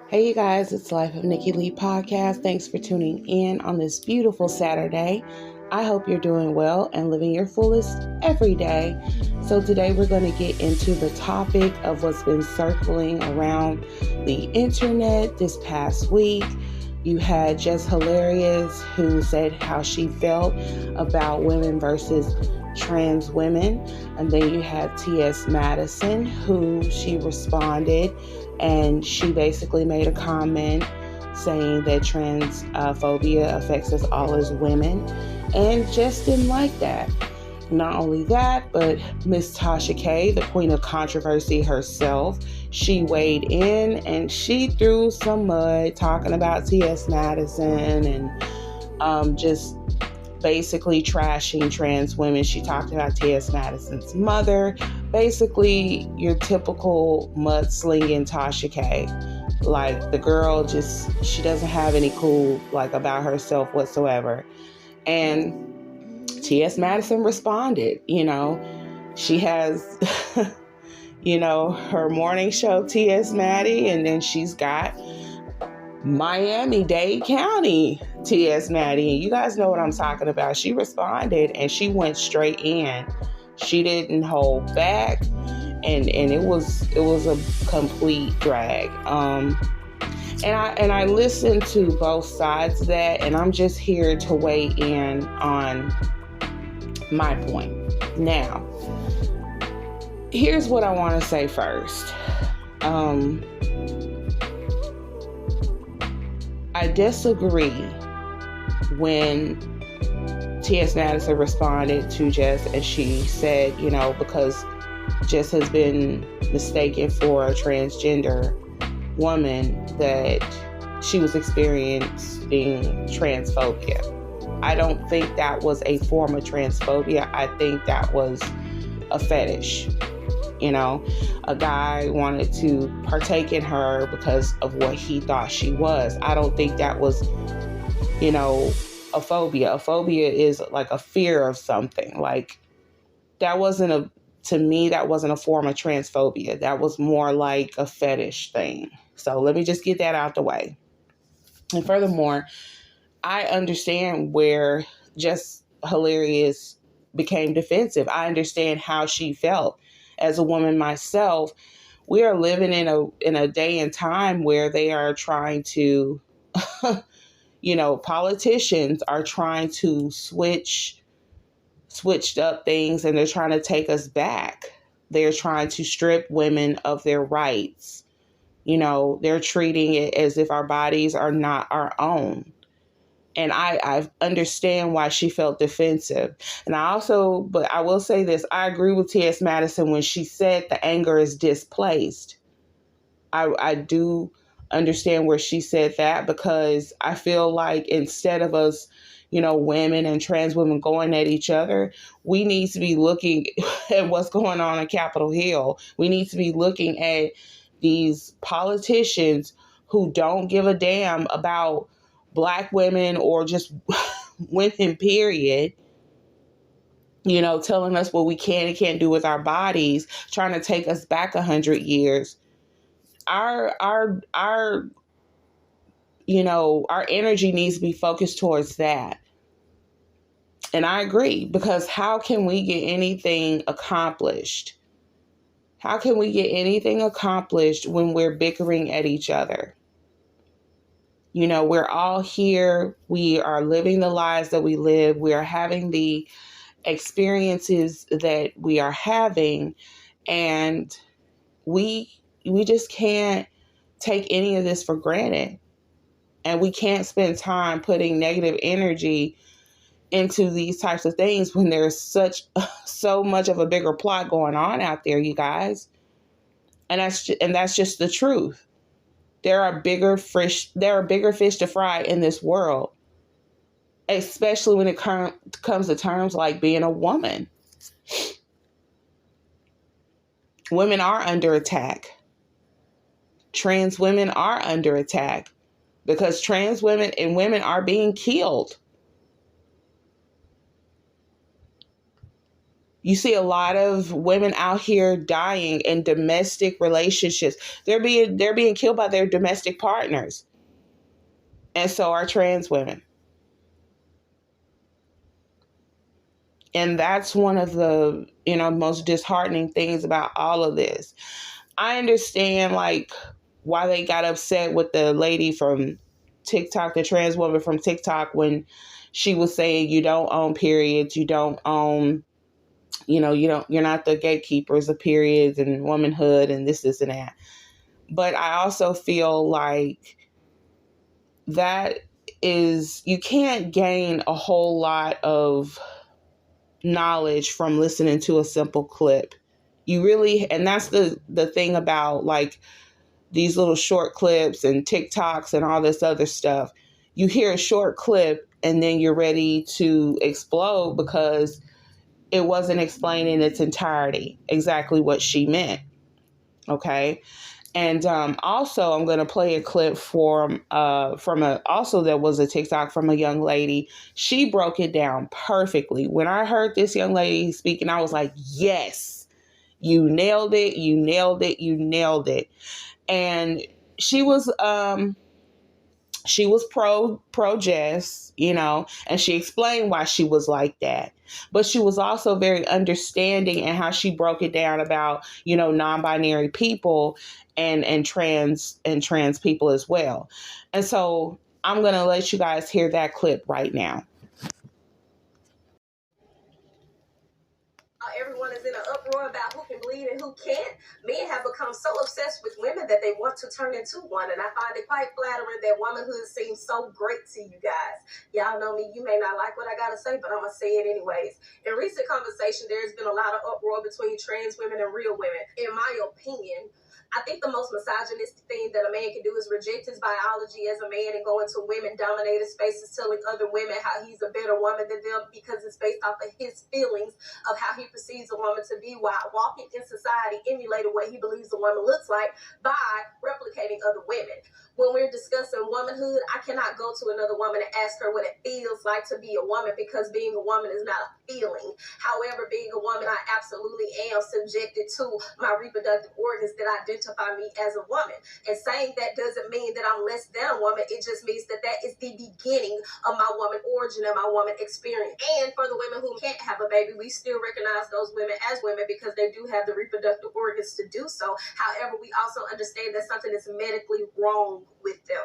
Hey you guys, it's Life of Nikki Lee podcast. Thanks for tuning in on this beautiful Saturday. I hope you're doing well and living your fullest every day. So today we're going to get into the topic of what's been circling around the internet this past week. You had Just Hilarious, who said how she felt about women versus trans women. And then you had T.S. Madison, who she responded, and she basically made a comment saying that transphobia affects us all as women, and just didn't like that. Not only that, but Miss Tasha K, the queen of controversy herself, she weighed in and she threw some mud talking about T.S. Madison and just basically trashing trans women. She talked about T.S. Madison's mother, basically your typical mudslinging Tasha K. Like, the girl she doesn't have any cool about herself whatsoever. And T.S. Madison responded. She has her morning show, T.S. Maddie, and then she's got Miami-Dade County T.S. Maddie. You guys know what I'm talking about. She responded and she went straight in. She didn't hold back, and it was a complete drag. And I listened to both sides of that, and I'm just here to weigh in on my point. Now, here's what I want to say first. I disagree when T.S. Madison responded to Jess and she said, because Jess has been mistaken for a transgender woman, that she was experiencing transphobia. I don't think that was a form of transphobia. I think that was a fetish. A guy wanted to partake in her because of what he thought she was. I don't think that was, a phobia. A phobia is like a fear of something. To me, that wasn't a form of transphobia. That was more like a fetish thing. So let me just get that out the way. And furthermore, I understand where Just Hilarious became defensive. I understand how she felt. As a woman myself, we are living in a day and time where they are trying to, politicians are trying to switched up things, and they're trying to take us back. They're trying to strip women of their rights. They're treating it as if our bodies are not our own. And I understand why she felt defensive. And but I will say this, I agree with T.S. Madison when she said the anger is displaced. I do understand where she said that, because I feel like instead of us, women and trans women going at each other, we need to be looking at what's going on Capitol Hill. We need to be looking at these politicians who don't give a damn about Black women or just women, period, telling us what we can and can't do with our bodies, trying to take us back 100 years. Our energy needs to be focused towards that. And I agree, because how can we get anything accomplished? How can we get anything accomplished when we're bickering at each other? We're all here. We are living the lives that we live. We are having the experiences that we are having. And we just can't take any of this for granted. And we can't spend time putting negative energy into these types of things when there's so much of a bigger plot going on out there, you guys. And that's just the truth. There are bigger fish to fry in this world, especially when it comes to terms like being a woman. Women are under attack. Trans women are under attack because trans women and women are being killed. You see a lot of women out here dying in domestic relationships. They're being killed by their domestic partners. And so are trans women. And that's one of the, most disheartening things about all of this. I understand like why they got upset with the lady from TikTok, the trans woman from TikTok, when she was saying you don't own periods, you don't own, you're not the gatekeepers of periods and womanhood and this and that. But I also feel like that is, you can't gain a whole lot of knowledge from listening to a simple clip. You really, and that's the thing about like these little short clips and TikToks and all this other stuff. You hear a short clip and then you're ready to explode because it wasn't explaining its entirety exactly what she meant. Okay. And also, I'm going to play a clip also there was a TikTok from a young lady. She broke it down perfectly. When I heard this young lady speaking, I was like, yes, you nailed it. You nailed it. You nailed it. And she was pro Jess, and she explained why she was like that. But she was also very understanding in how she broke it down about, non-binary people and trans people as well. And so I'm going to let you guys hear that clip right now. Everyone is in an uproar about who can bleed and who can't. Men have become so obsessed with women that they want to turn into one, and I find it quite flattering that womanhood seems so great to you guys. Y'all know me, you may not like what I gotta say, but I'm gonna say it anyways. In recent conversation, there's been a lot of uproar between trans women and real women. In my opinion, I think the most misogynistic thing that a man can do is reject his biology as a man and go into women-dominated spaces telling other women how he's a better woman than them because it's based off of his feelings of how he perceives a woman to be, while walking in society emulating what he believes a woman looks like by replicating other women. When we're discussing womanhood, I cannot go to another woman and ask her what it feels like to be a woman, because being a woman is not a feeling. However, being a woman, I absolutely am subjected to my reproductive organs that identify me as a woman. And saying that doesn't mean that I'm less than a woman. It just means that that is the beginning of my woman origin and my woman experience. And for the women who can't have a baby, we still recognize those women as women because they do have the reproductive organs to do so. However, we also understand that something is medically wrong with them.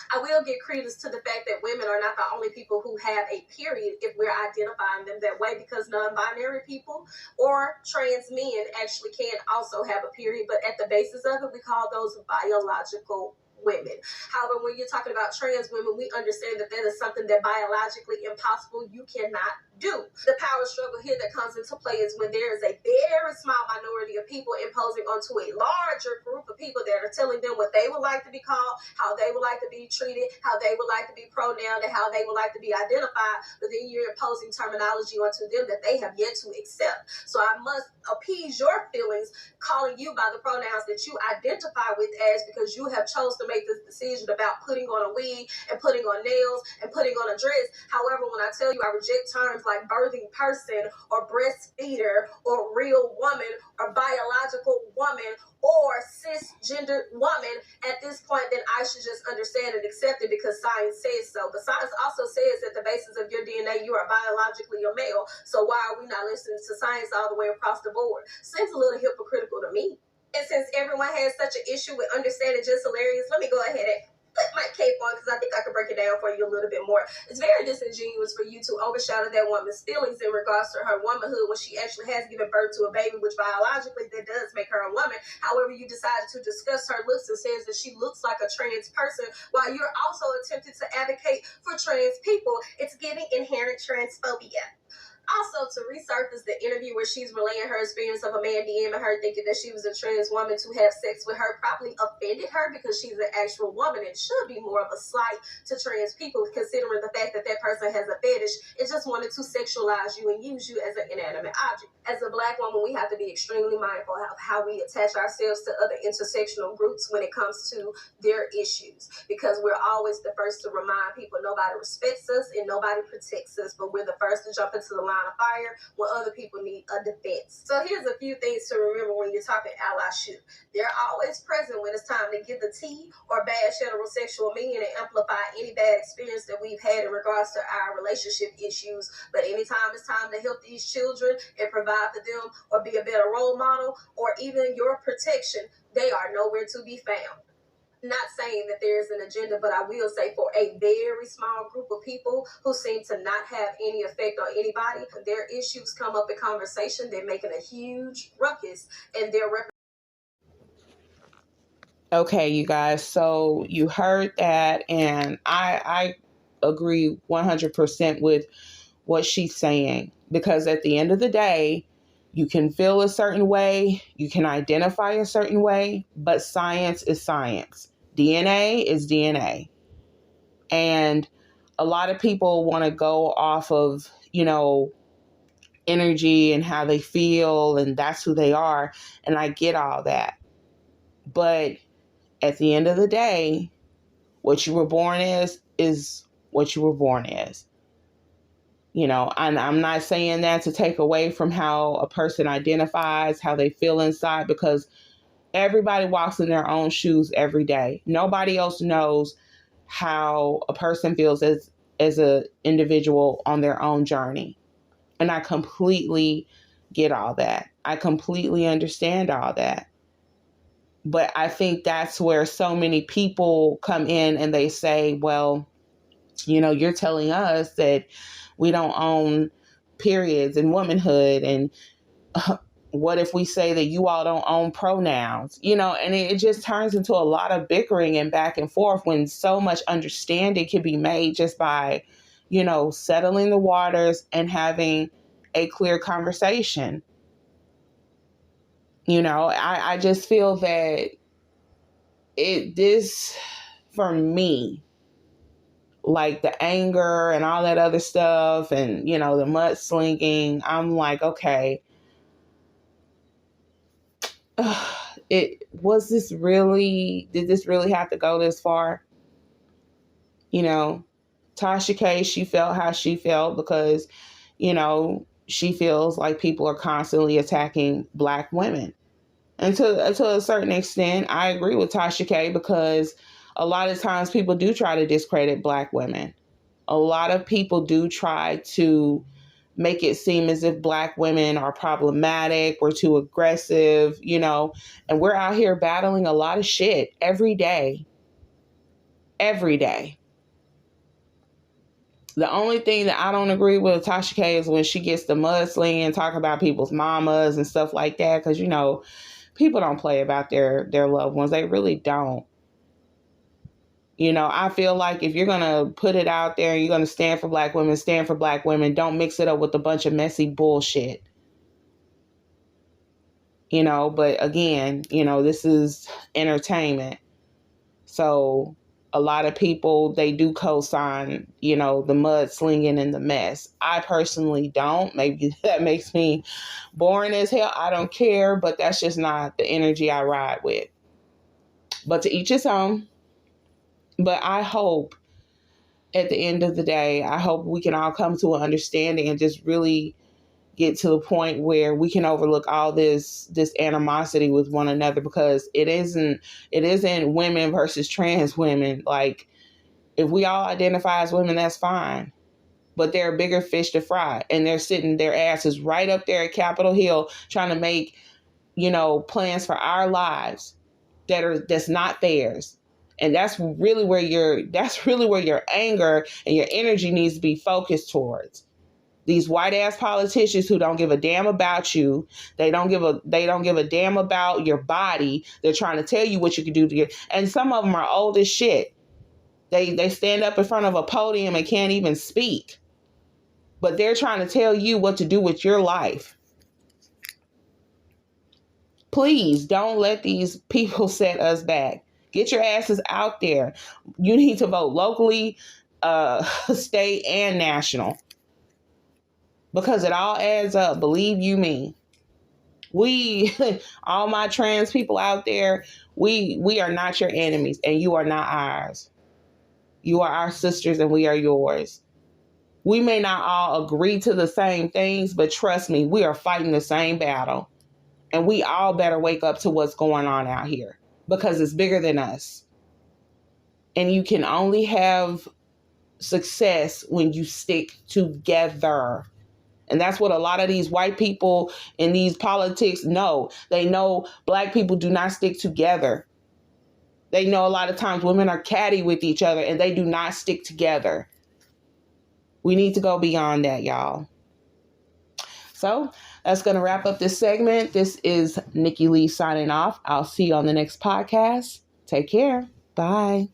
I will give credence to the fact that women are not the only people who have a period if we're identifying them that way, because non-binary people or trans men actually can also have a period, but at the basis of it, we call those biological women. However, when you're talking about trans women, we understand that that is something that biologically impossible you cannot do. The power struggle here that comes into play is when there is a very small minority of people imposing onto a larger group of people that are telling them what they would like to be called, how they would like to be treated, how they would like to be pronounced, and how they would like to be identified, but then you're imposing terminology onto them that they have yet to accept. So I must appease your feelings calling you by the pronouns that you identify with as, because you have chose to make this decision about putting on a wig and putting on nails and putting on a dress. However, when I tell you I reject terms like birthing person or breastfeeder or real woman or biological woman or cisgender woman, at this point, then I should just understand and accept it because science says so. But science also says that the basis of your DNA, you are biologically a male. So why are we not listening to science all the way across the board? Seems a little hypocritical to me. And since everyone has such an issue with understanding just hilarious, let me go ahead and put my cape on because I think I can break it down for you a little bit more. It's very disingenuous for you to overshadow that woman's feelings in regards to her womanhood when she actually has given birth to a baby, which biologically that does make her a woman. However, you decided to discuss her looks and says that she looks like a trans person while you're also attempting to advocate for trans people. It's giving inherent transphobia. Also, to resurface the interview where she's relaying her experience of a man DMing her thinking that she was a trans woman to have sex with her probably offended her because she's an actual woman. It should be more of a slight to trans people considering the fact that that person has a fetish and just wanted to sexualize you and use you as an inanimate object. As a Black woman, we have to be extremely mindful of how we attach ourselves to other intersectional groups when it comes to their issues, because we're always the first to remind people nobody respects us and nobody protects us, but we're the first to jump into the line line of fire when other people need a defense. So here's a few things to remember when you're talking allyship. They're always present when it's time to give the tea or bash heterosexual men and amplify any bad experience that we've had in regards to our relationship issues. But anytime it's time to help these children and provide for them or be a better role model or even your protection, they are nowhere to be found. Not saying that there's an agenda, but I will say for a very small group of people who seem to not have any effect on anybody, their issues come up in conversation, they're making a huge ruckus and they're Okay, you guys, so you heard that, and I agree 100% with what she's saying, because at the end of the day, you can feel a certain way, you can identify a certain way, but science is science. DNA is DNA. And a lot of people want to go off of, energy and how they feel, and that's who they are. And I get all that. But at the end of the day, what you were born as is what you were born as. And I'm not saying that to take away from how a person identifies, how they feel inside, because everybody walks in their own shoes every day. Nobody else knows how a person feels as an individual on their own journey. And I completely get all that. I completely understand all that. But I think that's where so many people come in and they say, well, you're telling us that we don't own periods and womanhood. And what if we say that you all don't own pronouns? And it just turns into a lot of bickering and back and forth when so much understanding can be made just by, settling the waters and having a clear conversation. I just feel that this, for me, like the anger and all that other stuff and, the mudslinging, I'm like, okay, did this really have to go this far? Tasha K, she felt how she felt because, she feels like people are constantly attacking Black women. And to a certain extent, I agree with Tasha K, because a lot of times people do try to discredit Black women. A lot of people do try to make it seem as if Black women are problematic, we're too aggressive, and we're out here battling a lot of shit every day. Every day. The only thing that I don't agree with Tasha K is when she gets the mudslinging and talk about people's mamas and stuff like that, because, people don't play about their loved ones. They really don't. I feel like if you're going to put it out there and you're going to stand for Black women, stand for Black women. Don't mix it up with a bunch of messy bullshit. But again, this is entertainment. So a lot of people, they do co-sign, the mudslinging and the mess. I personally don't. Maybe that makes me boring as hell. I don't care, but that's just not the energy I ride with. But to each his own. But I hope at the end of the day, I hope we can all come to an understanding and just really get to the point where we can overlook all this animosity with one another, because it isn't women versus trans women. Like, if we all identify as women, that's fine. But there are bigger fish to fry, and they're sitting their asses right up there at Capitol Hill trying to make, plans for our lives that's not theirs. And that's really where your anger and your energy needs to be focused towards. These white ass politicians who don't give a damn about you. They don't give a damn about your body. They're trying to tell you what you can do to and some of them are old as shit. They stand up in front of a podium and can't even speak. But they're trying to tell you what to do with your life. Please don't let these people set us back. Get your asses out there. You need to vote locally, state, and national. Because it all adds up. Believe you me. We, all my trans people out there, we are not your enemies, and you are not ours. You are our sisters and we are yours. We may not all agree to the same things, but trust me, we are fighting the same battle. And we all better wake up to what's going on out here because it's bigger than us. And you can only have success when you stick together. And that's what a lot of these white people in these politics know. They know black people do not stick together. They know a lot of times women are catty with each other and they do not stick together. We need to go beyond that, y'all. So that's going to wrap up this segment. This is Nikki Lee signing off. I'll see you on the next podcast. Take care. Bye.